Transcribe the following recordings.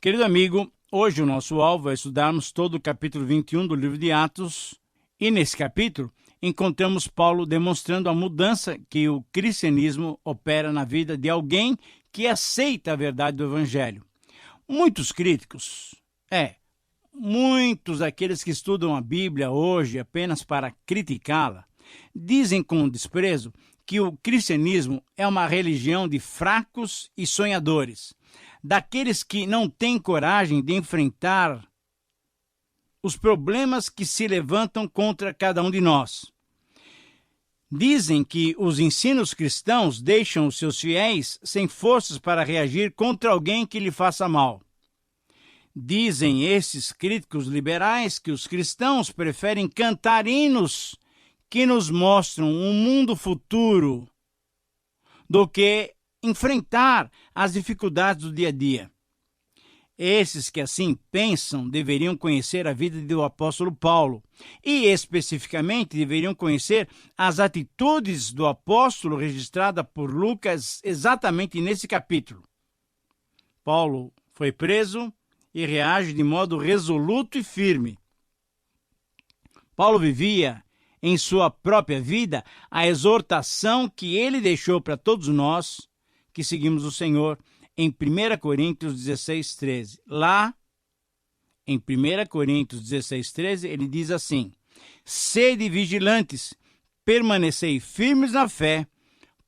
Querido amigo, hoje o nosso alvo é estudarmos todo o capítulo 21 do livro de Atos, e nesse capítulo encontramos Paulo demonstrando a mudança que o cristianismo opera na vida de alguém que aceita a verdade do Evangelho. Muitos críticos, muitos daqueles que estudam a Bíblia hoje apenas para criticá-la, dizem com desprezo que o cristianismo é uma religião de fracos e sonhadores, daqueles que não têm coragem de enfrentar os problemas que se levantam contra cada um de nós. Dizem que os ensinos cristãos deixam os seus fiéis sem forças para reagir contra alguém que lhe faça mal. Dizem esses críticos liberais que os cristãos preferem cantar hinos que nos mostram um mundo futuro do que enfrentar as dificuldades do dia a dia. Esses que assim pensam deveriam conhecer a vida do apóstolo Paulo e, especificamente, deveriam conhecer as atitudes do apóstolo registrada por Lucas exatamente nesse capítulo. Paulo foi preso e reage de modo resoluto e firme. Paulo vivia em sua própria vida a exortação que ele deixou para todos nós que seguimos o Senhor em 1 Coríntios 16, 13. Lá, em 1 Coríntios 16, 13, ele diz assim: sede vigilantes, permanecei firmes na fé,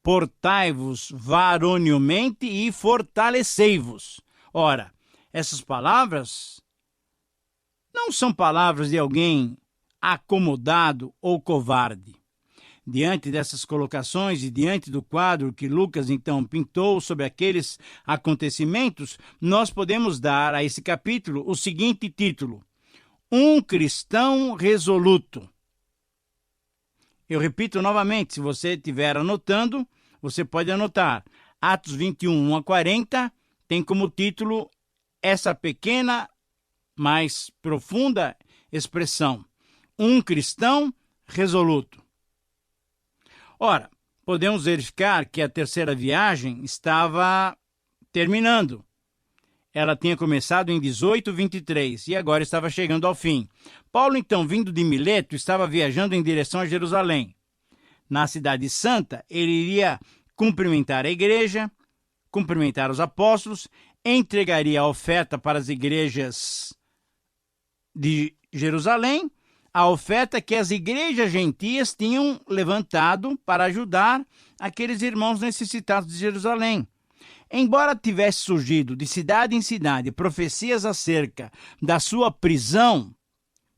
portai-vos varonilmente e fortalecei-vos. Ora, essas palavras não são palavras de alguém acomodado ou covarde. Diante dessas colocações e diante do quadro que Lucas então pintou sobre aqueles acontecimentos, nós podemos dar a esse capítulo o seguinte título: Um cristão resoluto. Eu repito novamente, se você estiver anotando, você pode anotar. Atos 21, 1 a 40, tem como título essa pequena, mas profunda expressão: um cristão resoluto. Ora, podemos verificar que a terceira viagem estava terminando. Ela tinha começado em 18:23 e agora estava chegando ao fim. Paulo, então, vindo de Mileto, estava viajando em direção a Jerusalém. Na Cidade Santa, ele iria cumprimentar a igreja, cumprimentar os apóstolos, entregaria a oferta para as igrejas de Jerusalém, a oferta que as igrejas gentias tinham levantado para ajudar aqueles irmãos necessitados de Jerusalém. Embora tivesse surgido de cidade em cidade profecias acerca da sua prisão,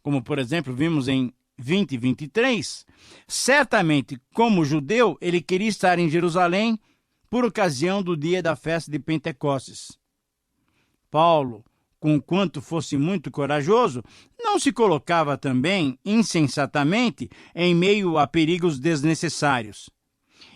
como por exemplo vimos em 20 e 23, certamente como judeu ele queria estar em Jerusalém por ocasião do dia da festa de Pentecostes. Paulo, conquanto fosse muito corajoso, não se colocava também insensatamente em meio a perigos desnecessários.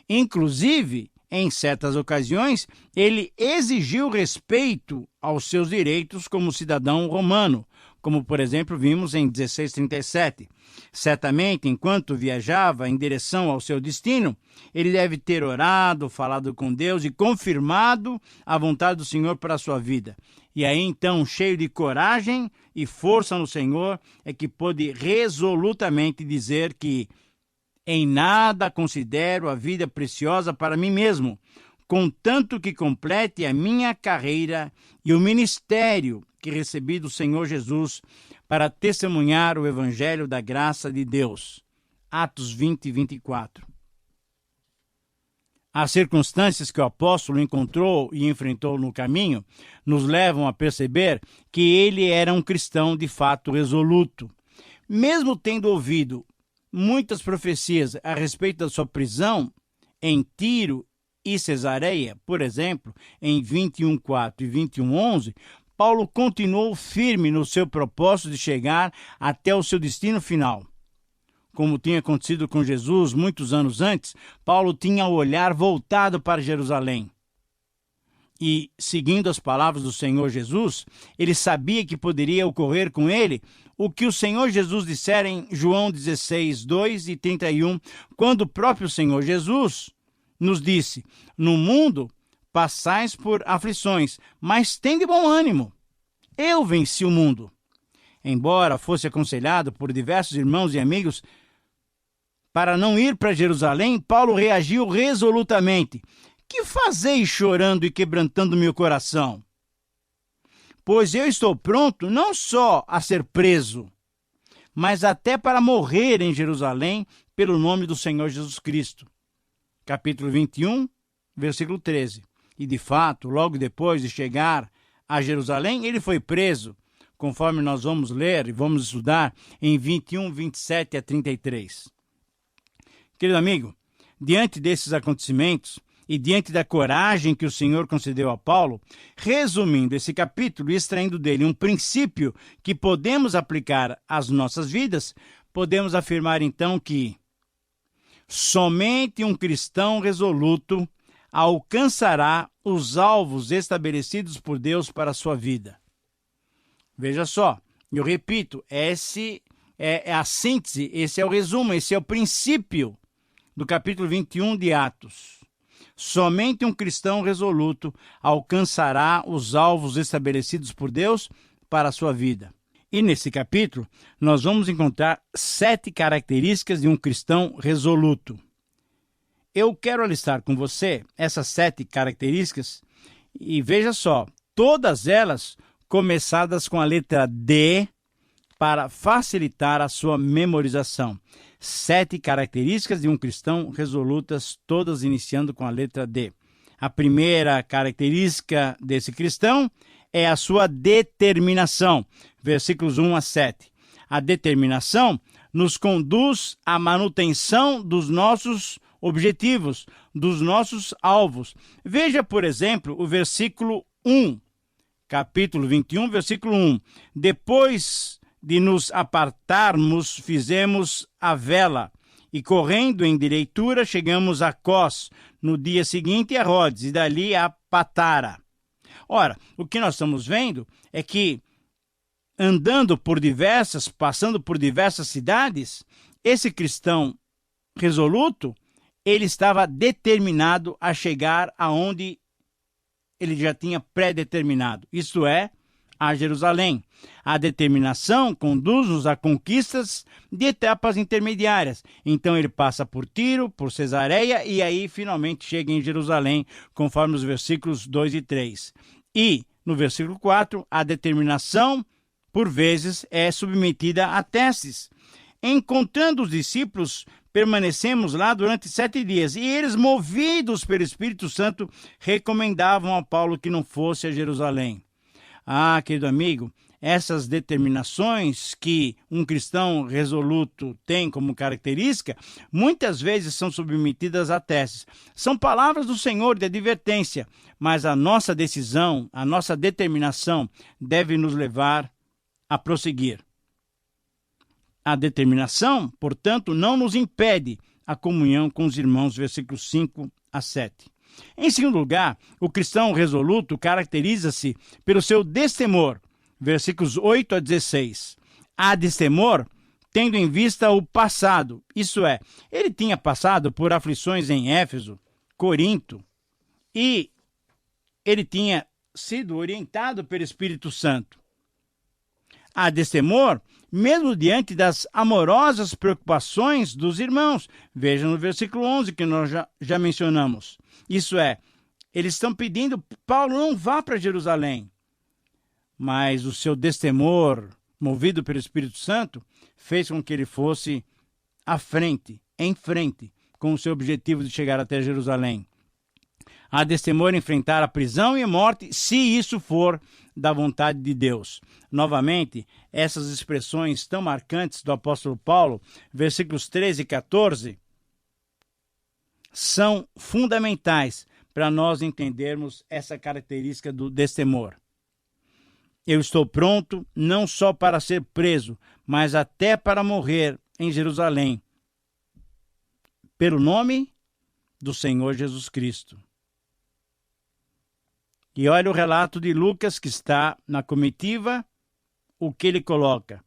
Inclusive, em certas ocasiões, ele exigiu respeito aos seus direitos como cidadão romano, como, por exemplo, vimos em 16:37. Certamente, enquanto viajava em direção ao seu destino, ele deve ter orado, falado com Deus e confirmado a vontade do Senhor para a sua vida. E aí, então, cheio de coragem e força no Senhor, é que pôde resolutamente dizer que em nada considero a vida preciosa para mim mesmo, contanto que complete a minha carreira e o ministério que recebi do Senhor Jesus para testemunhar o Evangelho da graça de Deus. Atos 20 e 24. As circunstâncias que o apóstolo encontrou e enfrentou no caminho nos levam a perceber que ele era um cristão de fato resoluto. Mesmo tendo ouvido muitas profecias a respeito da sua prisão em Tiro e Cesareia, por exemplo, em 21:4 e 21:11, Paulo continuou firme no seu propósito de chegar até o seu destino final. Como tinha acontecido com Jesus muitos anos antes, Paulo tinha o olhar voltado para Jerusalém. E, seguindo as palavras do Senhor Jesus, ele sabia que poderia ocorrer com ele o que o Senhor Jesus dissera em João 16, 2 e 31, quando o próprio Senhor Jesus nos disse: no mundo passais por aflições, mas tende bom ânimo. Eu venci o mundo. Embora fosse aconselhado por diversos irmãos e amigos para não ir para Jerusalém, Paulo reagiu resolutamente. Que fazeis chorando e quebrantando meu coração? Pois eu estou pronto não só a ser preso, mas até para morrer em Jerusalém pelo nome do Senhor Jesus Cristo. Capítulo 21, versículo 13. E de fato, logo depois de chegar a Jerusalém, ele foi preso, conforme nós vamos ler e vamos estudar em 21, 27 a 33. Querido amigo, diante desses acontecimentos e diante da coragem que o Senhor concedeu a Paulo, resumindo esse capítulo e extraindo dele um princípio que podemos aplicar às nossas vidas, podemos afirmar então que somente um cristão resoluto alcançará os alvos estabelecidos por Deus para a sua vida. Veja só, eu repito, esse é a síntese, esse é o resumo, esse é o princípio do capítulo 21 de Atos. Somente um cristão resoluto alcançará os alvos estabelecidos por Deus para a sua vida. E nesse capítulo, nós vamos encontrar 7 características de um cristão resoluto. Eu quero alistar com você essas 7 características e veja só, todas elas começadas com a letra D para facilitar a sua memorização. 7 características de um cristão resolutas, todas iniciando com a letra D. A primeira característica desse cristão é a sua determinação. Versículos 1 a 7. A determinação nos conduz à manutenção dos nossos objetivos, dos nossos alvos. Veja, por exemplo, o versículo 1, capítulo 21, versículo 1. Depois de nos apartarmos, fizemos a vela, e correndo em direitura, chegamos a Cós, no dia seguinte a Rhodes, e dali a Patara. Ora, o que nós estamos vendo é que, passando por diversas cidades, esse cristão resoluto, ele estava determinado a chegar aonde ele já tinha pré-determinado, isto é, a Jerusalém. A determinação conduz-nos a conquistas de etapas intermediárias. Então ele passa por Tiro, por Cesareia e aí finalmente chega em Jerusalém, conforme os versículos 2 e 3. E no versículo 4, a determinação, por vezes, é submetida a testes. Encontrando os discípulos, permanecemos lá durante 7 dias, e eles, movidos pelo Espírito Santo, recomendavam a Paulo que não fosse a Jerusalém. Ah, querido amigo, essas determinações que um cristão resoluto tem como característica, muitas vezes são submetidas a testes. São palavras do Senhor de advertência, mas a nossa decisão, a nossa determinação deve nos levar a prosseguir. A determinação, portanto, não nos impede a comunhão com os irmãos, versículos 5 a 7. Em segundo lugar, o cristão resoluto caracteriza-se pelo seu destemor, versículos 8 a 16. Há destemor tendo em vista o passado, isso é, ele tinha passado por aflições em Éfeso, Corinto, e ele tinha sido orientado pelo Espírito Santo. Há destemor mesmo diante das amorosas preocupações dos irmãos. Veja no versículo 11 que nós já mencionamos. Isso é, eles estão pedindo, Paulo não vá para Jerusalém. Mas o seu destemor, movido pelo Espírito Santo, fez com que ele fosse em frente, com o seu objetivo de chegar até Jerusalém. Há destemor em enfrentar a prisão e a morte, se isso for da vontade de Deus. Novamente, essas expressões tão marcantes do apóstolo Paulo, versículos 13 e 14, são fundamentais para nós entendermos essa característica do destemor. Eu estou pronto não só para ser preso, mas até para morrer em Jerusalém, pelo nome do Senhor Jesus Cristo. E olha o relato de Lucas que está na comitiva, o que ele coloca.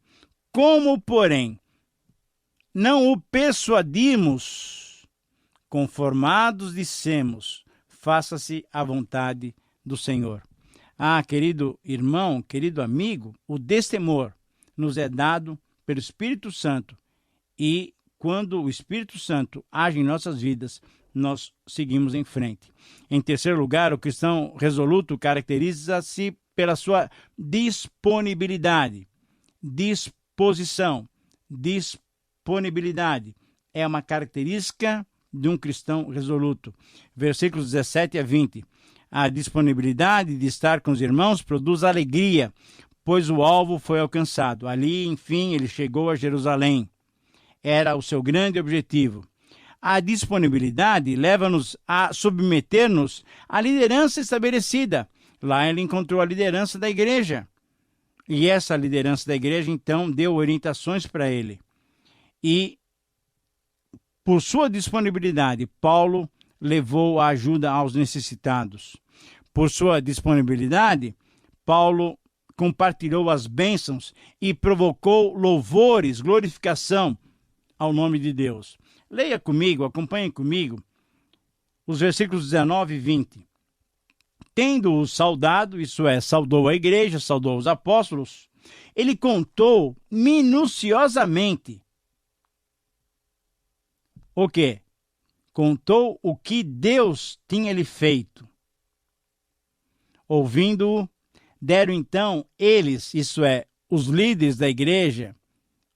Como, porém, não o persuadimos, conformados dissemos, faça-se a vontade do Senhor. Ah, querido irmão, querido amigo, o destemor nos é dado pelo Espírito Santo e quando o Espírito Santo age em nossas vidas, nós seguimos em frente. Em terceiro lugar, o cristão resoluto caracteriza-se pela sua disponibilidade. Disposição, disponibilidade é uma característica de um cristão resoluto. Versículos 17 a 20. A disponibilidade de estar com os irmãos produz alegria, pois o alvo foi alcançado. Ali, enfim, ele chegou a Jerusalém. Era o seu grande objetivo. A disponibilidade leva-nos a submeter-nos à liderança estabelecida. Lá ele encontrou a liderança da igreja. E essa liderança da igreja, então, deu orientações para ele. E, por sua disponibilidade, Paulo levou a ajuda aos necessitados. Por sua disponibilidade, Paulo compartilhou as bênçãos e provocou louvores, glorificação ao nome de Deus. Leia comigo, acompanhe comigo, os versículos 19 e 20. Tendo-o saudado, isso é, saudou a igreja, saudou os apóstolos, ele contou minuciosamente o quê? Contou o que Deus tinha lhe feito. Ouvindo-o, deram então eles, isso é, os líderes da igreja,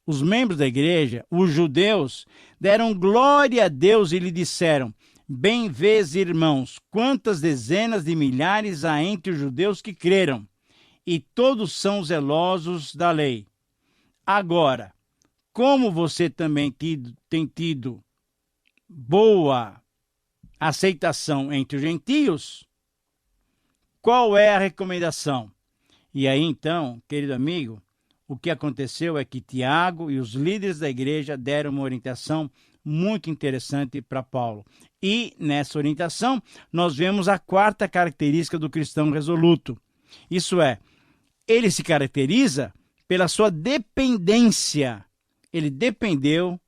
os membros da igreja, os judeus, deram glória a Deus e lhe disseram: bem vês, irmãos, quantas dezenas de milhares há entre os judeus que creram, e todos são zelosos da lei. Agora, como você também tem tido boa aceitação entre os gentios, qual é a recomendação? E aí então, querido amigo, o que aconteceu é que Tiago e os líderes da igreja deram uma orientação muito interessante para Paulo. E nessa orientação, nós vemos a quarta característica do cristão resoluto. Isso é, ele se caracteriza pela sua dependência. Ele dependeu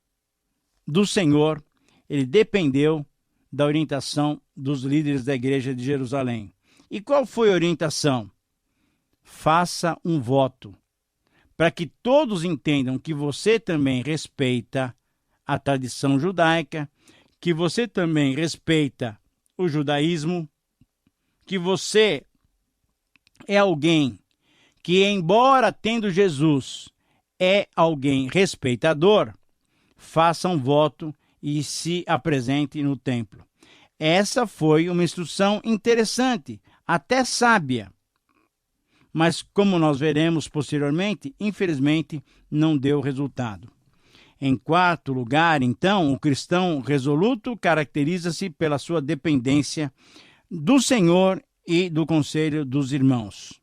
do Senhor, ele dependeu da orientação dos líderes da igreja de Jerusalém. E qual foi a orientação? Faça um voto, para que todos entendam que você também respeita a tradição judaica, que você também respeita o judaísmo, que você é alguém que, embora tendo Jesus, é alguém respeitador, faça um voto e se apresente no templo. Essa foi uma instrução interessante, até sábia. Mas, como nós veremos posteriormente, infelizmente, não deu resultado. Em quarto lugar, então, o cristão resoluto caracteriza-se pela sua dependência do Senhor e do conselho dos irmãos.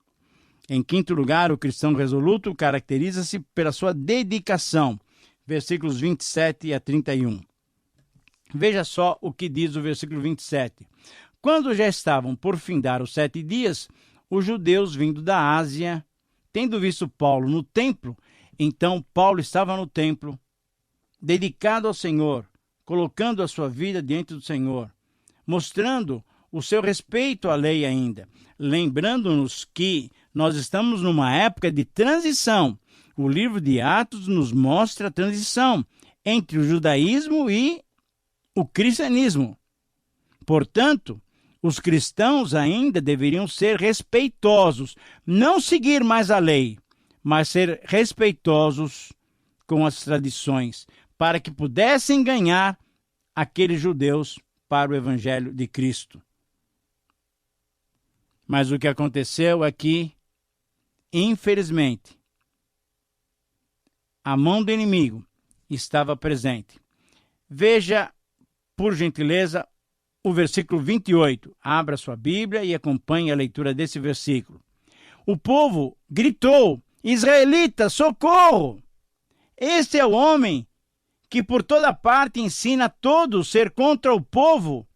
Em quinto lugar, o cristão resoluto caracteriza-se pela sua dedicação. Versículos 27 a 31. Veja só o que diz o versículo 27. Quando já estavam por findar os 7 dias, os judeus vindo da Ásia, tendo visto Paulo no templo, então Paulo estava no templo, dedicado ao Senhor, colocando a sua vida diante do Senhor, mostrando o seu respeito à lei ainda, lembrando-nos que nós estamos numa época de transição. O livro de Atos nos mostra a transição entre o judaísmo e o cristianismo. Portanto, os cristãos ainda deveriam ser respeitosos, não seguir mais a lei, mas ser respeitosos com as tradições, para que pudessem ganhar aqueles judeus para o evangelho de Cristo. Mas o que aconteceu é que, infelizmente, a mão do inimigo estava presente. Veja, por gentileza, o versículo 28. Abra sua Bíblia e acompanhe a leitura desse versículo. O povo gritou: Israelita, socorro! Este é o homem que por toda parte ensina a todos ser contra o povo,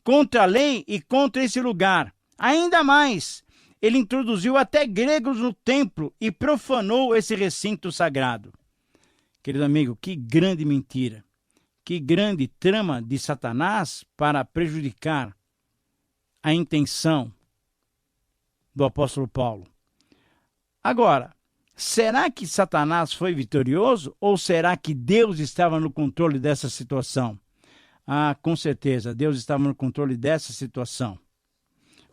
contra a lei e contra esse lugar. Ainda mais, ele introduziu até gregos no templo e profanou esse recinto sagrado. Querido amigo, que grande mentira! Que grande trama de Satanás para prejudicar a intenção do apóstolo Paulo. Agora, será que Satanás foi vitorioso ou será que Deus estava no controle dessa situação? Ah, com certeza, Deus estava no controle dessa situação.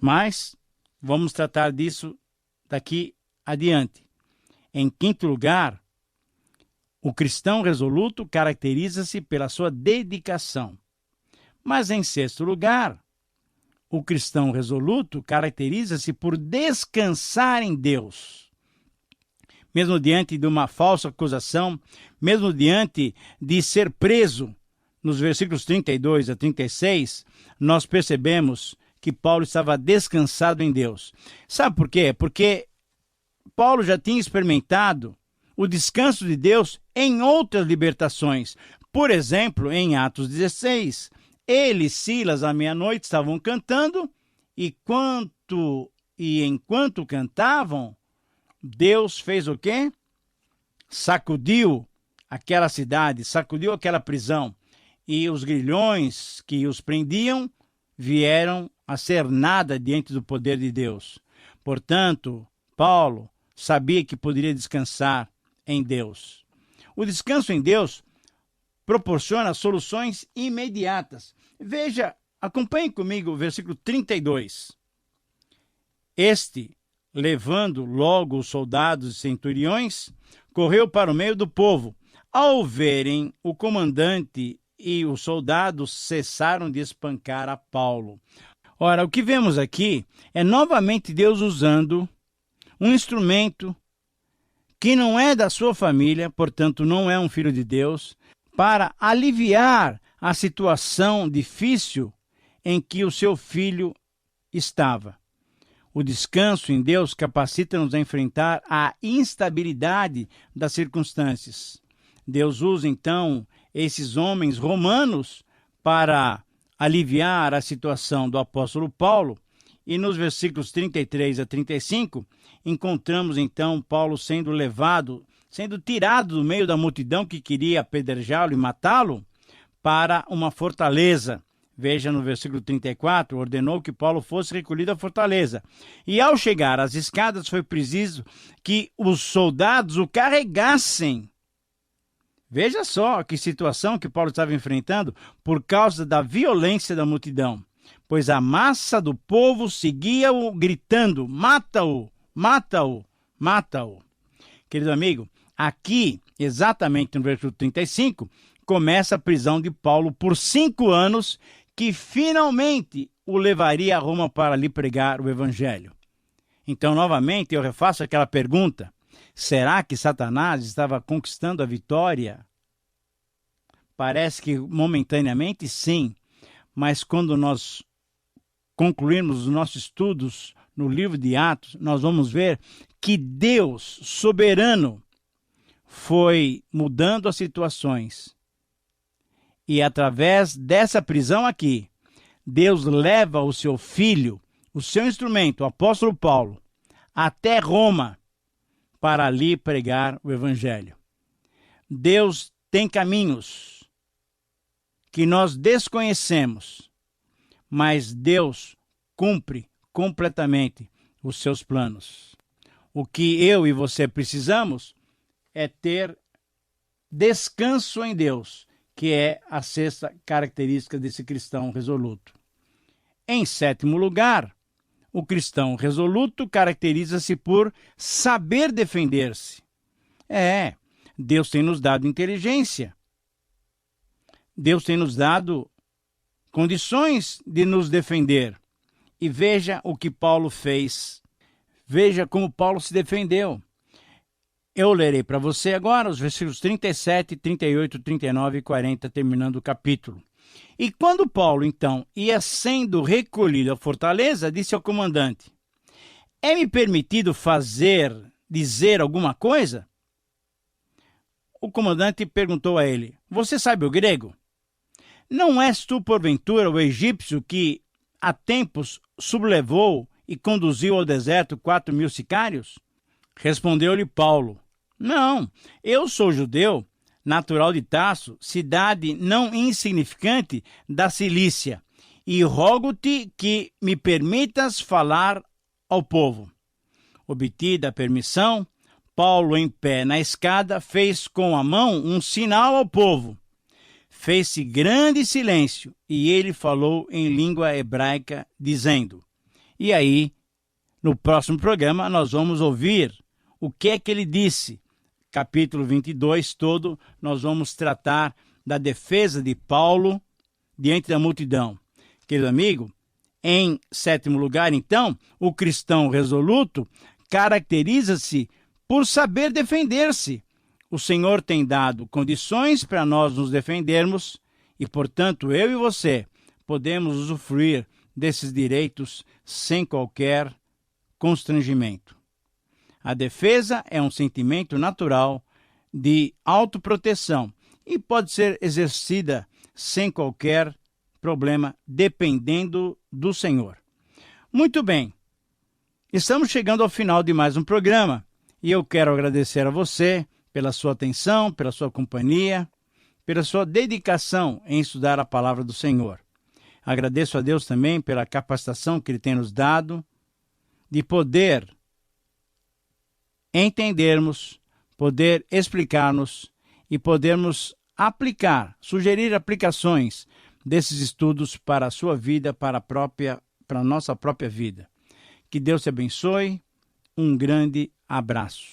Mas vamos tratar disso daqui adiante. Em quinto lugar, o cristão resoluto caracteriza-se pela sua dedicação. Mas em sexto lugar, o cristão resoluto caracteriza-se por descansar em Deus. Mesmo diante de uma falsa acusação, mesmo diante de ser preso, nos versículos 32 a 36, nós percebemos que Paulo estava descansado em Deus. Sabe por quê? Porque Paulo já tinha experimentado o descanso de Deus em outras libertações. Por exemplo, em Atos 16, ele e Silas à meia-noite estavam cantando e enquanto cantavam, Deus fez o quê? Sacudiu aquela cidade, sacudiu aquela prisão e os grilhões que os prendiam vieram a ser nada diante do poder de Deus. Portanto, Paulo sabia que poderia descansar em Deus. O descanso em Deus proporciona soluções imediatas. Veja, acompanhe comigo o versículo 32. Este, levando logo os soldados e centuriões, correu para o meio do povo. Ao verem o comandante e os soldados, cessaram de espancar a Paulo. Ora, o que vemos aqui é novamente Deus usando um instrumento que não é da sua família, portanto não é um filho de Deus, para aliviar a situação difícil em que o seu filho estava. O descanso em Deus capacita-nos a enfrentar a instabilidade das circunstâncias. Deus usa, então, esses homens romanos para aliviar a situação do apóstolo Paulo. E nos versículos 33 a 35, encontramos, então, Paulo sendo tirado do meio da multidão que queria apedrejá-lo e matá-lo, para uma fortaleza. Veja no versículo 34, ordenou que Paulo fosse recolhido à fortaleza. E ao chegar às escadas, foi preciso que os soldados o carregassem. Veja só que situação que Paulo estava enfrentando por causa da violência da multidão. Pois a massa do povo seguia-o gritando, mata-o, mata-o, mata-o. Querido amigo, aqui, exatamente no versículo 35, começa a prisão de Paulo por 5 anos, que finalmente o levaria a Roma para lhe pregar o evangelho. Então, novamente, eu refaço aquela pergunta: será que Satanás estava conquistando a vitória? Parece que momentaneamente sim, mas quando nós concluirmos os nossos estudos no livro de Atos, nós vamos ver que Deus, soberano, foi mudando as situações. E através dessa prisão aqui, Deus leva o seu filho, o seu instrumento, o apóstolo Paulo, até Roma, para ali pregar o evangelho. Deus tem caminhos que nós desconhecemos, mas Deus cumpre completamente os seus planos. O que eu e você precisamos é ter descanso em Deus, que é a sexta característica desse cristão resoluto. Em sétimo lugar, o cristão resoluto caracteriza-se por saber defender-se. Deus tem nos dado inteligência. Deus tem nos dado condições de nos defender. E veja o que Paulo fez. Veja como Paulo se defendeu. Eu lerei para você agora os versículos 37, 38, 39 e 40, terminando o capítulo. E quando Paulo, então, ia sendo recolhido à fortaleza, disse ao comandante: é-me permitido dizer alguma coisa? O comandante perguntou a ele: você sabe o grego? Não és tu, porventura, o egípcio que há tempos sublevou e conduziu ao deserto 4.000 sicários? Respondeu-lhe Paulo: não, eu sou judeu, natural de Tarso, cidade não insignificante da Cilícia, e rogo-te que me permitas falar ao povo. Obtida a permissão, Paulo, em pé na escada, fez com a mão um sinal ao povo. Fez-se grande silêncio e ele falou em língua hebraica, dizendo... E aí, no próximo programa, nós vamos ouvir o que é que ele disse. Capítulo 22 todo, nós vamos tratar da defesa de Paulo diante da multidão. Querido amigo, em sétimo lugar, então, o cristão resoluto caracteriza-se por saber defender-se. O Senhor tem dado condições para nós nos defendermos e, portanto, eu e você podemos usufruir desses direitos sem qualquer constrangimento. A defesa é um sentimento natural de autoproteção e pode ser exercida sem qualquer problema, dependendo do Senhor. Muito bem, estamos chegando ao final de mais um programa e eu quero agradecer a você pela sua atenção, pela sua companhia, pela sua dedicação em estudar a palavra do Senhor. Agradeço a Deus também pela capacitação que Ele tem nos dado de poder entendermos, poder explicar-nos e podermos aplicar, sugerir aplicações desses estudos para a sua vida, para a nossa própria vida. Que Deus te abençoe. Um grande abraço.